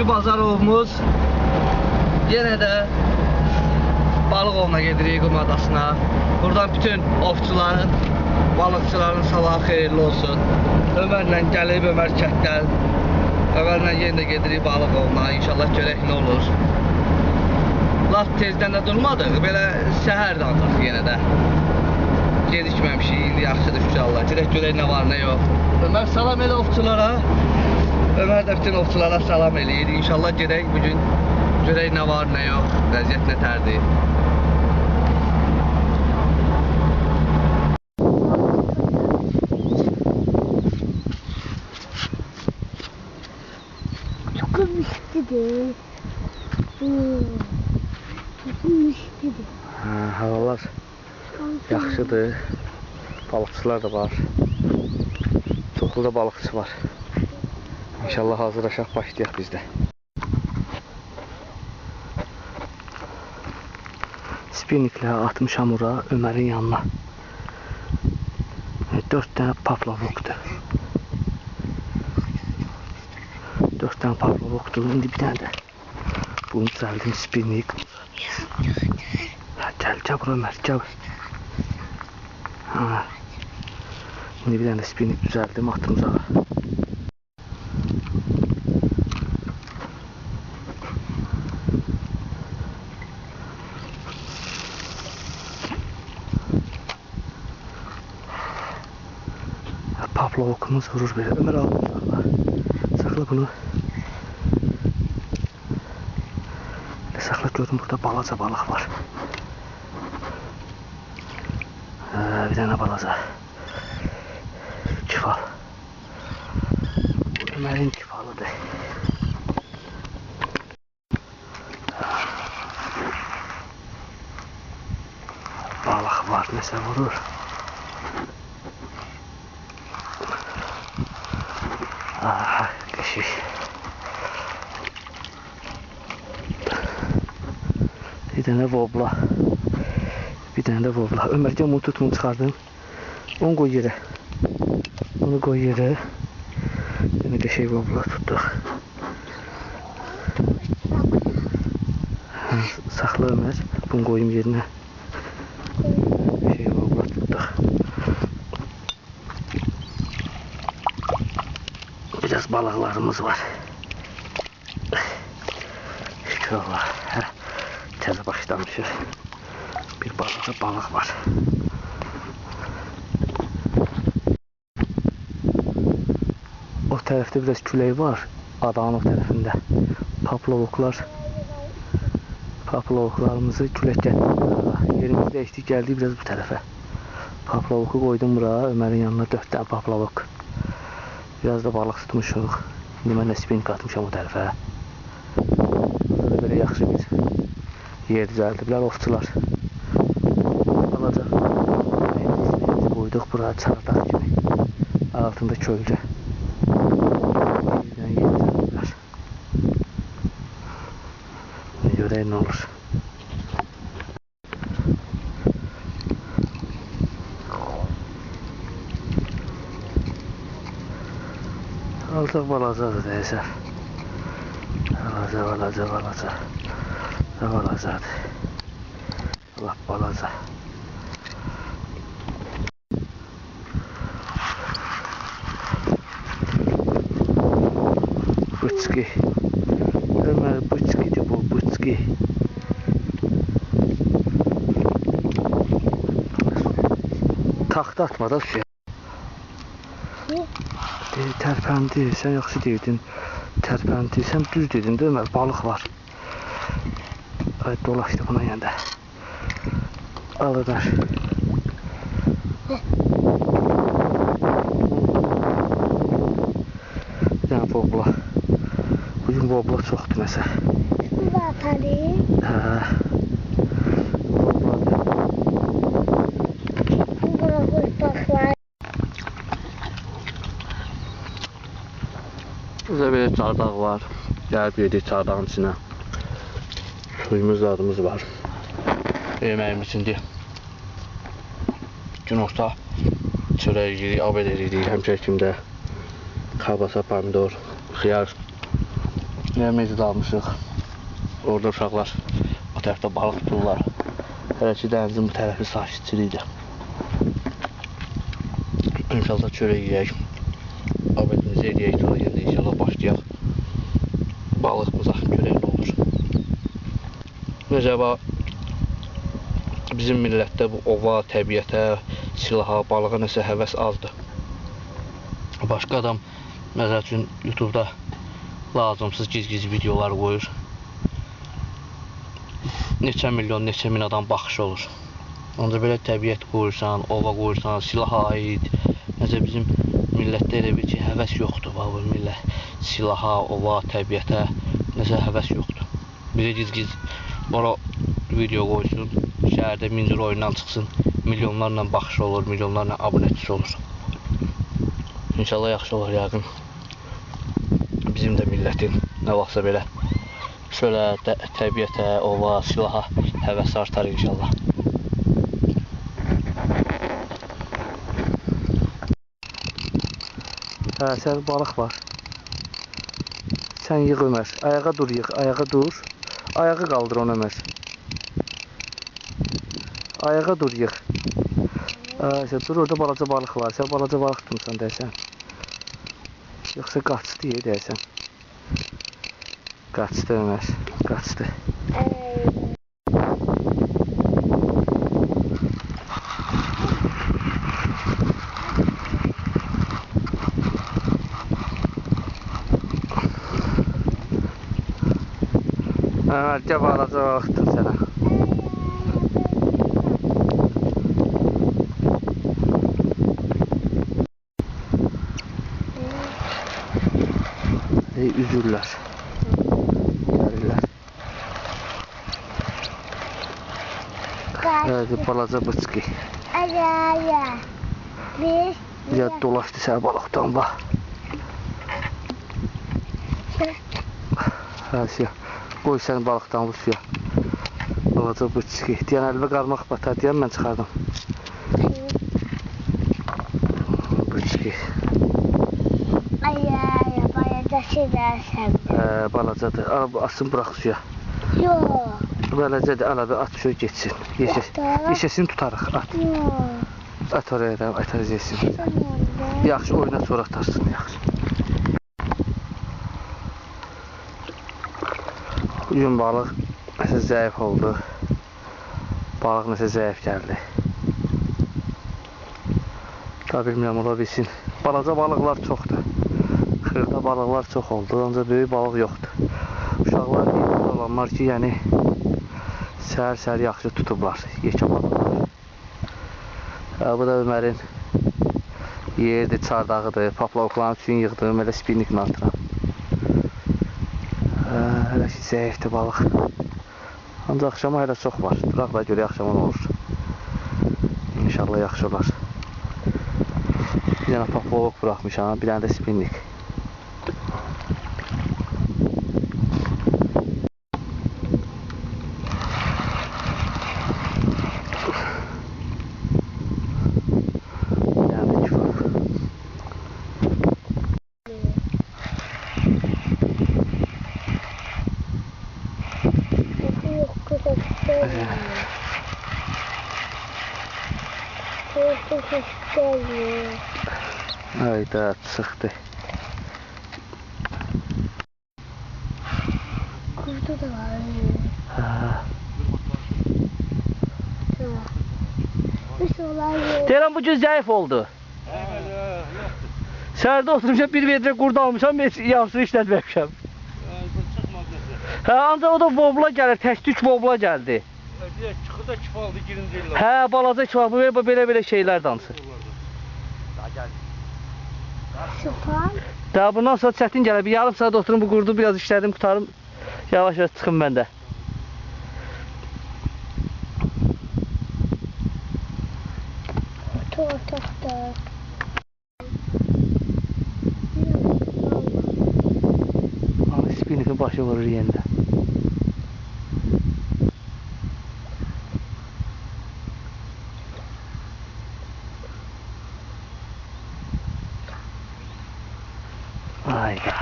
Bazarovumuz. Yenə də balıq ovuna gedirik Qum adasına. Buradan bütün ovçuların, balıqçıların sabahı xeyirli olsun. Ömərlə gəlib, Ömər kətdən. Ömərlə yenə də gedirik balıq ovuna. İnşallah görək nə olur. Laf tezdən də durmadıq. Belə səhər danacaq yenə də. Gedikməmişik, indi yaxşıdır inşallah. Gedək görək nə var, nə yox. Ömər salam elə ovçulara. Ömər də bütün ovçulara salam eləyir. İnşallah gedək bugün görək nə var, nə yox. Vəziyyət nətərdir. Çok mislidir. Çok mislidir. Havalar yaxşıdır. Balıqçılar da var. Çoxlu da balıqçı var. İnşallah hazırlaşaq, başlayaq biz də. Spinniklə atmışam ora Ömərin yanına. 4 dənə pavlovukdur. 4 dənə pavlovukdur. İndi bir dənə də bunu düzəldim spinnik. Gəl bura Ömər, gəl. Şimdi bir tane de spinnik düzelttim, attım uzağa. Pavlovukumuz vurur böyle. Ömer al. Sakla bunu. Sakla, gördüm burada balaca balık var. Bir tane balaca. Kifal. Ömer'in kifalıdır. Balık var, neyse vurur. Keşiş. Bir tane wobla. Bir tane de wobla. Ömer'cim bunu tutmayı çıkardım. Onu koy yere. Onu koy yere. Yine de şey wobla tuttuk. Sakla Ömer. Bunu koyayım yerine. Şey wobla tuttuk. Biraz balıklarımız var. Şükür Allah. Təzə başlamışıq. Bir balık var. O tarafta biraz külək var. Adanın o tarafında. Pavlovuklarımızı külək gətirdik. Yerimizi dəyişdik, gəldik biraz bu tarafa. Pavlovuku koydum buraya. Ömer'in yanına 4 tane pavlovuk. Biraz da balık tutmuşuq. İndi mən də spinnik atmışam o tarafa. Burada belə yaxşı bir yer düzəldiblər ovçular. Balaca koyduq buraya çardaq kimi. Altında kölgə. Birdən yer düzəldiblər. Görək nə olur. Altı balacadır deyəsən. Balaca. Balacadır. Allah balaca. Bıçki. Ömer bıçkidir bu, bıçki. Taxta atma da suya. Tərpəndi, sən yaxşı deydin. Tərpəndi, sən düz dedin də Ömer, balıq var. Ay dolaşdı buna yəndə. Al Ömer. Bir dənə wobla. Bugün wobla çoxdur nəsə. Vatari. Wobladır. Burada böyle çardaq var. Gəlib yedik çardağın içine. Suyumuz, zadımız var. Yemeğimiz içindi. Günorta çörək yedik, abed edirik. Həmçə kimdə kabasa, pomidor, xiyar, Yemeğimizi de almışıq. Orada uşaqlar o tərəfdə balıq tuturlar. Hələ ki dənizin bu tərəfi sakitçilikdir. İnşallah çörək yeyək. Abedimizi eləyək, sonra yenə inşallah başlayaq balığımıza, görək nə olur. Necə bizim millətdə bu ova, təbiətə, silaha, balığa nəsə həvəs azdır. Başqa adam məsəl üçün YouTube'da lazımsız giz-giz videolar qoyur. Neçə milyon, neçə min adam baxışı olur. Ancaq belə təbiət qoyursan, ova qoyursan, silaha aid. Necə bizim millətdə elə bir ki, həvəs yoxdur. Bu millət silaha, ova, təbiətə nəsə həvəs yoxdur. Biri giz-giz bora video qoysun, şəhərdə mincir oyundan çıxsın, milyonlarla baxışı olur, milyonlarla abunəçisi olur. İnşallah yaxşı olur yəqin. Bizim də millətin nə vaxtsa belə şöyle təbiətə, ova, silaha həvəs artar inşallah. Sən balıq var. Sən yığ Ömər. Ayağa dur yığ. Ayağa dur. Ayağı qaldır onu Ömər. Ayağa dur yığ. Sən dur orada balaca balıq var. Sən balaca balıq tutmuşsan deyəsən. Yoxsa qaçdı deyəsən. Qaçdı Ömər. Qaçdı. Gəl balaca vaxtdır sənə. Üzürlər. Gəlirlər. Balaca bıçqı. Ya dolaşdı sənə balıqdan bax. Qoy sən balıqdan bu suya. Balaca bıçqı. Deyən əlimə qarmaq batar deyən mən çıxardım. Bıçqı. Balaca silərsən. Balacadır. Asın bırax suya. Yox. Beləcədir. Əlavə at şöyle geçsin. Yeşəsini tutarıq. At. At oraya da atarız yesin. Yaxşı oyuna sonra atarsın. Yaxşı. Bugün balıq nəsə zəif oldu. Balıq nəsə zəif gəldi. Daha bilmirəm ola bilsin. Balaca balıqlar çoxdur. Xırda balıqlar çox oldu. Ancaq böyük balıq yoxdur. Uşaqlar olanlar ki, yəni səhər-səhər yaxşı tutublar. Yekə balıqlar. Bu da Ömərin yerdir, çardağıdır. Paplavokların üçün yığdığım elə spinniklə atıram. Hələ ki zəifdir balıq. Ancaq axşama hələ çox var. Duraq da görə axşama nə olur. İnşallah yaxşı olar. Bir dənə paplavok buraxmışam, bir dənə də spinnik. Hayda çıktı. Kurdu da var. Deyirəm bugün zəif oldu. Səhərdə oturmuşam, bir metre qurdu almışam, heç yaxşı işlətməmişəm. Ancaq o da vobla gəlir, tək-tük vobla gəldi. Çıxı da kifaldı, girinci illər. Balaca kifaldı, belə şeylər dansı. Şupan. Daha bundan sonra çətin gəlir, bir yarım saat oturum, bu qurdu biraz işlədim, qutarım, yavaş-yavaş çıxım məndə. Tortuqdur. Spinnikin başı vurur yeniden. Hayda.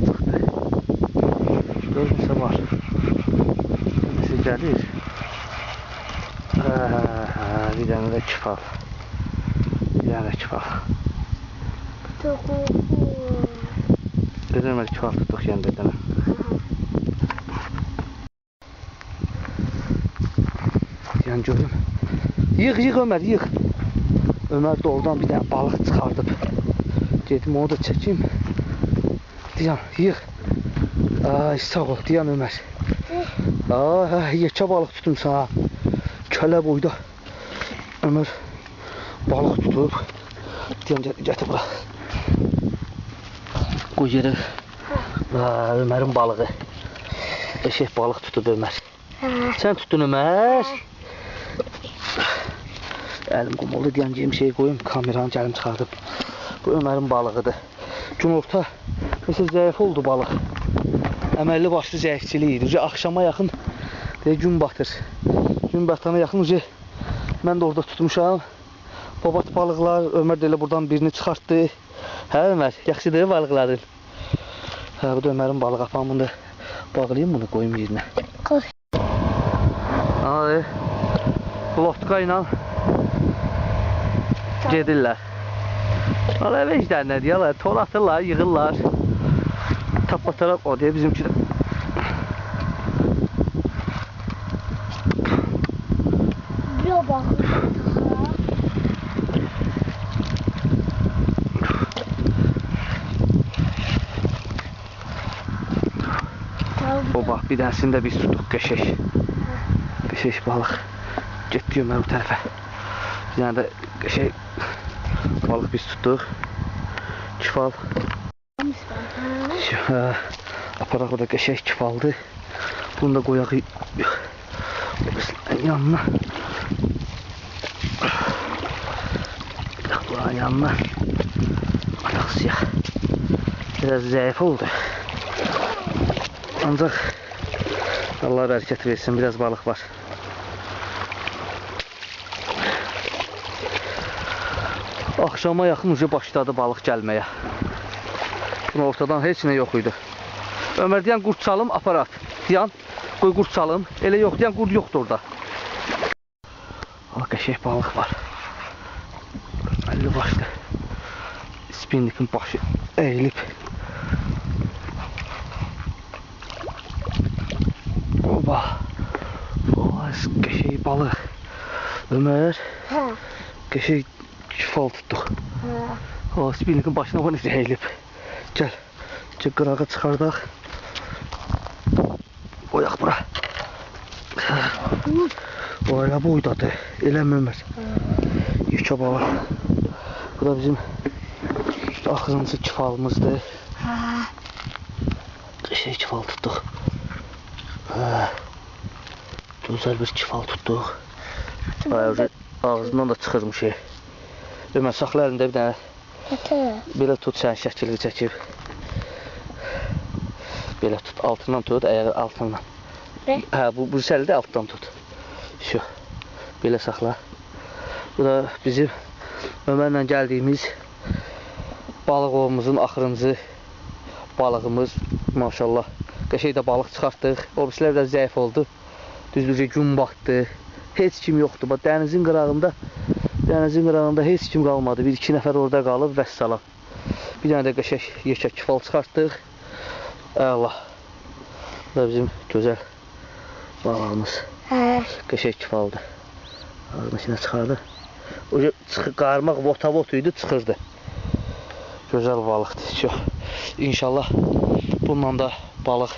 Çıktı. Nəsə var. Nəsə gəlir. Bir dənə də kifal. Bir dənə də kifal. Görürəm, kifal tutduq yəni bir dənə. Yəni görürüm. Yığ Ömər, yığ. Ömər də oradan bir dənə balıq çıxardıb. Gedim onu da çəkeyim. Diyan, yığ. Ay, sağ ol, Diyan Ömər. Yekə balıq tutum sana. Kölə boyda. Ömər balıq tutub. Diyan, gətir bura. Qoy yerə. Ömərin balığı. Eşək balıq tutub Ömər. Sən tutdun Ömər. Əlim qum oldu, deyəcəyim şey qoyum, kameranı gəlim çıxardıb. Bu Ömərin balığıdır. Günorta mesela zəif oldu balıq. Əməlli başlı zəifçiliyi idi. Axşama yaxın gün batır. Gün batana yaxın mən də orada tutmuşam. Babat balıqlar, Ömər də elə buradan birini çıxartdı. Hə Ömər, yaxşıdır balıqların. Hə, bu da Ömərin balığı. Apamını da bağlayayım, bunu qoyum yerinə. Qoy. Ay, lotka ilə gedirlər. Valla vecdən nə deyirlər, tol atırlar, yığırlar. Tapatarak o diye bizimki de. Bir bak. O bak bir tanesini de biz tuttuk keşeş. Keşeş balık. Gitti Ömer bu tarafa. Bir tane de keşeş balık biz tuttuk. Çifal. Aparaq o da keşeş çifaldı. Bunu da koyaq yanına. Bunun yanına. Ayaq siyah. Biraz zayıf oldu. Ancak Allah bereket versin, biraz balık var. Akşama yaxın başladı balıq gəlməyə. Bunun ortadan heç nə yox idi. Ömər deyən qurd çalım aparat. Deyən qoy qurd çalım. Elə yox deyən qurd yoxdur orada. Qəşəng balıq var. Əlli başlı. Spinnikin başı əyilib. Oba. Qəşəng balıq. Ömər. Qəşəng kifal tutduq. Spinnikin başına o necə əyilib. Gəl. Qırağa çıxardaq. Qoyaq bura. O elə boydadır. Eləmə Ömər. Yekə balıq. Bu da bizim axırıncı kifalımızdır. Qəşəng kifal tutduq. Gözəl bir kifal tutduq. Ağzından da çıxırmış. Ömər saxla əlində bir dənə. Belə tut, sən şəkili çəkib. Belə tut, altından tut, ayağı altından. Hə, bu səlidə altdan tut. Şu, belə saxla. Bu da bizim Ömərlə gəldiyimiz balıq ovumuzun axırıncı balığımız. Maşallah, qəşəng də balıq çıxartdıq. Obrislər də zəif oldu. Düzdürcə gün batdı. Heç kim yoxdur. Bax, dənizin qırağında heç kim qalmadı. Bir-iki nəfər orada qalıb, vəssalam. Bir dənə də qəşəng yekə kifal çıxartdıq. Allah. Bu da bizim gözəl balığımız. Qəşəng kifaldır. Ağzının içine çıxardı. O qarmaq vota-vot idi, çıxırdı. Gözəl balıqdır. İnşallah bununla da balıq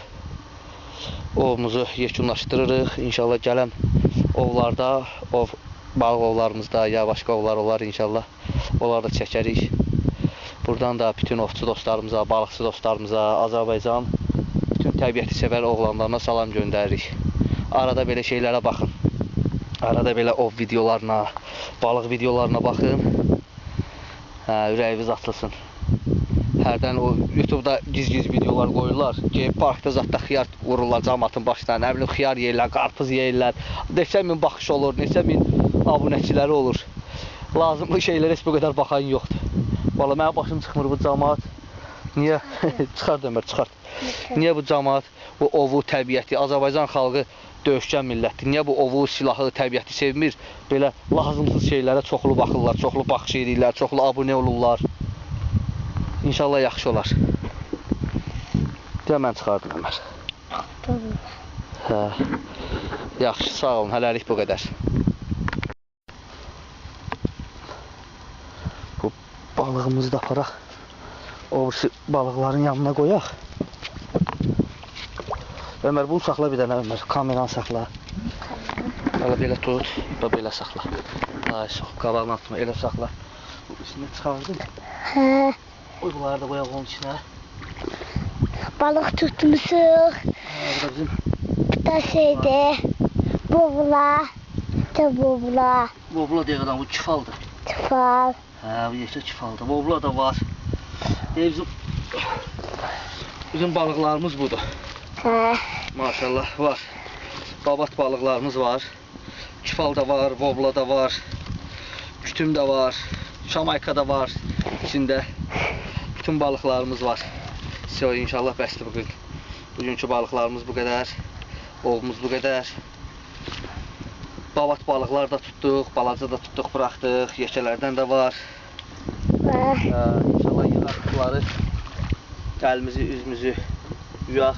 ovumuzu yekunlaşdırırıq. İnşallah gələn ovlarda, balıq ovlarımızda ya başqa ovlar olar inşallah. Onları da çəkərik. Buradan da bütün ovçu dostlarımıza, balıqçı dostlarımıza, Azərbaycan bütün təbiəti sevər oğlanlarına salam göndəririk. Arada belə şeylərə baxın. Arada belə ov videolarına, balıq videolarına baxın. Ürəyiniz açılsın. Hərdən o YouTube'da giz-giz videolar qoyurlar ki, parkda zətdə xiyar vururlar cəmaatın başına, nə bilim xiyar yeyirlər, qarpız yeyirlər. Neçə min baxış olur, neçə min abunəçiləri olur. Lazımlı şeylərə heç bu qədər baxan yoxdur. Valla mənim başım çıxmır bu cəmaat. Niyə? Çıxart Ömər, çıxart. Niyə bu camaat, bu ovu, təbiəti, Azərbaycan xalqı döyüşkən millətdir. Niyə bu ovu, silahı, təbiəti sevmir? Belə lazımsız şeylərə çoxlu baxırlar, çoxlu baxış edirlər, çoxlu abunə olurlar. İnşallah yaxşı olar. Deyə mən çıxardım Ömər. Tamam. Hə. Yaxşı, sağ olun. Hələlik bu qədər. Bu balığımızı da aparaq. O balıqların yanına qoyaq. Ömər, bunu saxla bir dənə Ömər. Kameranı saxla. Hələ belə tut. Belə saxla. Ay, çox qabağına atma. Elə saxla. Bu içini çıxardın. Hə. Oy, bunları da qoyaq onun içinə. Balık tutmuşuq. Bu da bizim Da şeyde. Bobla. Da bobla. bobla deyədən bu kifaldır. Tıfal. Hə, bu yeşə kifaldır. Bobla da var. Bizim balıqlarımız budur. Hə. Maşallah var. Babat balıqlarımız var. Kifal da var, bobla da var. Kütüm də var. Şamayka da var içində. Bütün balıqlarımız var. İnşallah bəsdir bugün. Bugünkü balıqlarımız bu qədər. Ovumuz bu qədər. Babat balıqlar da tutduq, balaca da tutduq, buraxdıq. Yeşələrdən də var. İnşallah yığardıqları əlimizi, üzümüzü yuyaq.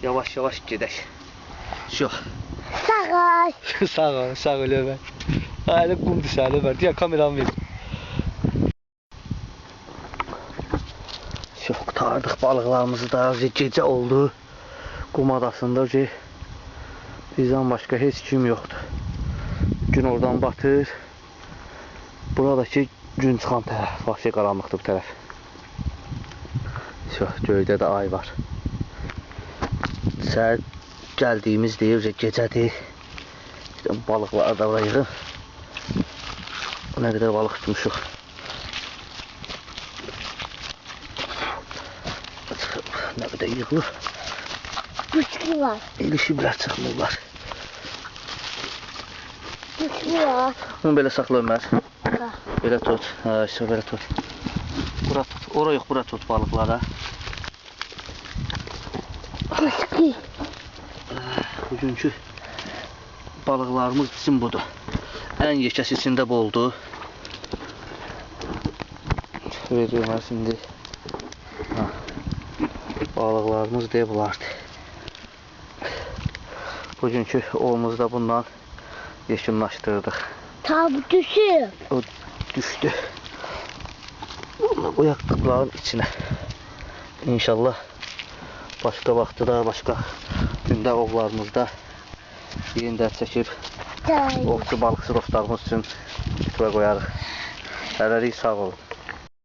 Yavaş-yavaş gedək. Çox. Sağ ol. Sağ ol, sağ ol Ömər. Hələ qum düşər Ömər. Deyək, kameramı ver. Çox qurtardıq balıqlarımızı da. Gecə oldu. Qum adasında ki, bizdən başqa heç kim yoxdur. Gün oradan batır. Buradakı gün çıxan tərəf. Vahşi qaranlıqdır bu tərəf. Çox, göydə də ay var. Səhər gəldiyimiz deyir, gecədir. Balıqlar da var yığın. Nə qədər balıq tutmuşuq. Nə qədər yığılır. Güçlü var. İlişiblər, çıxmırlar. Güçlü var. Bunu belə saxla Ömər. Ha. Belə tut. Hə, işte belə tut. Bura tut. Ora yox, bura tut balıqlara. Güçlü. Bugünkü balıqlarımız bizim budur. Ən yekəsi içində bu oldu. Veriyorum şimdi. Ha. Balıqlarımız deyə bulardı. Bugünkü ovumuzu da bundan yekunlaşdırdıq. Tabi düşüyor. O düşdü. Bunu qoyaq qıpların içinə. İnşallah başqa vaxtda, başqa gündə ovlarımızda yenidən çəkib ovçu balıqçı dostlarımız üçün kütübə qoyarıq. Hələlik sağ olun.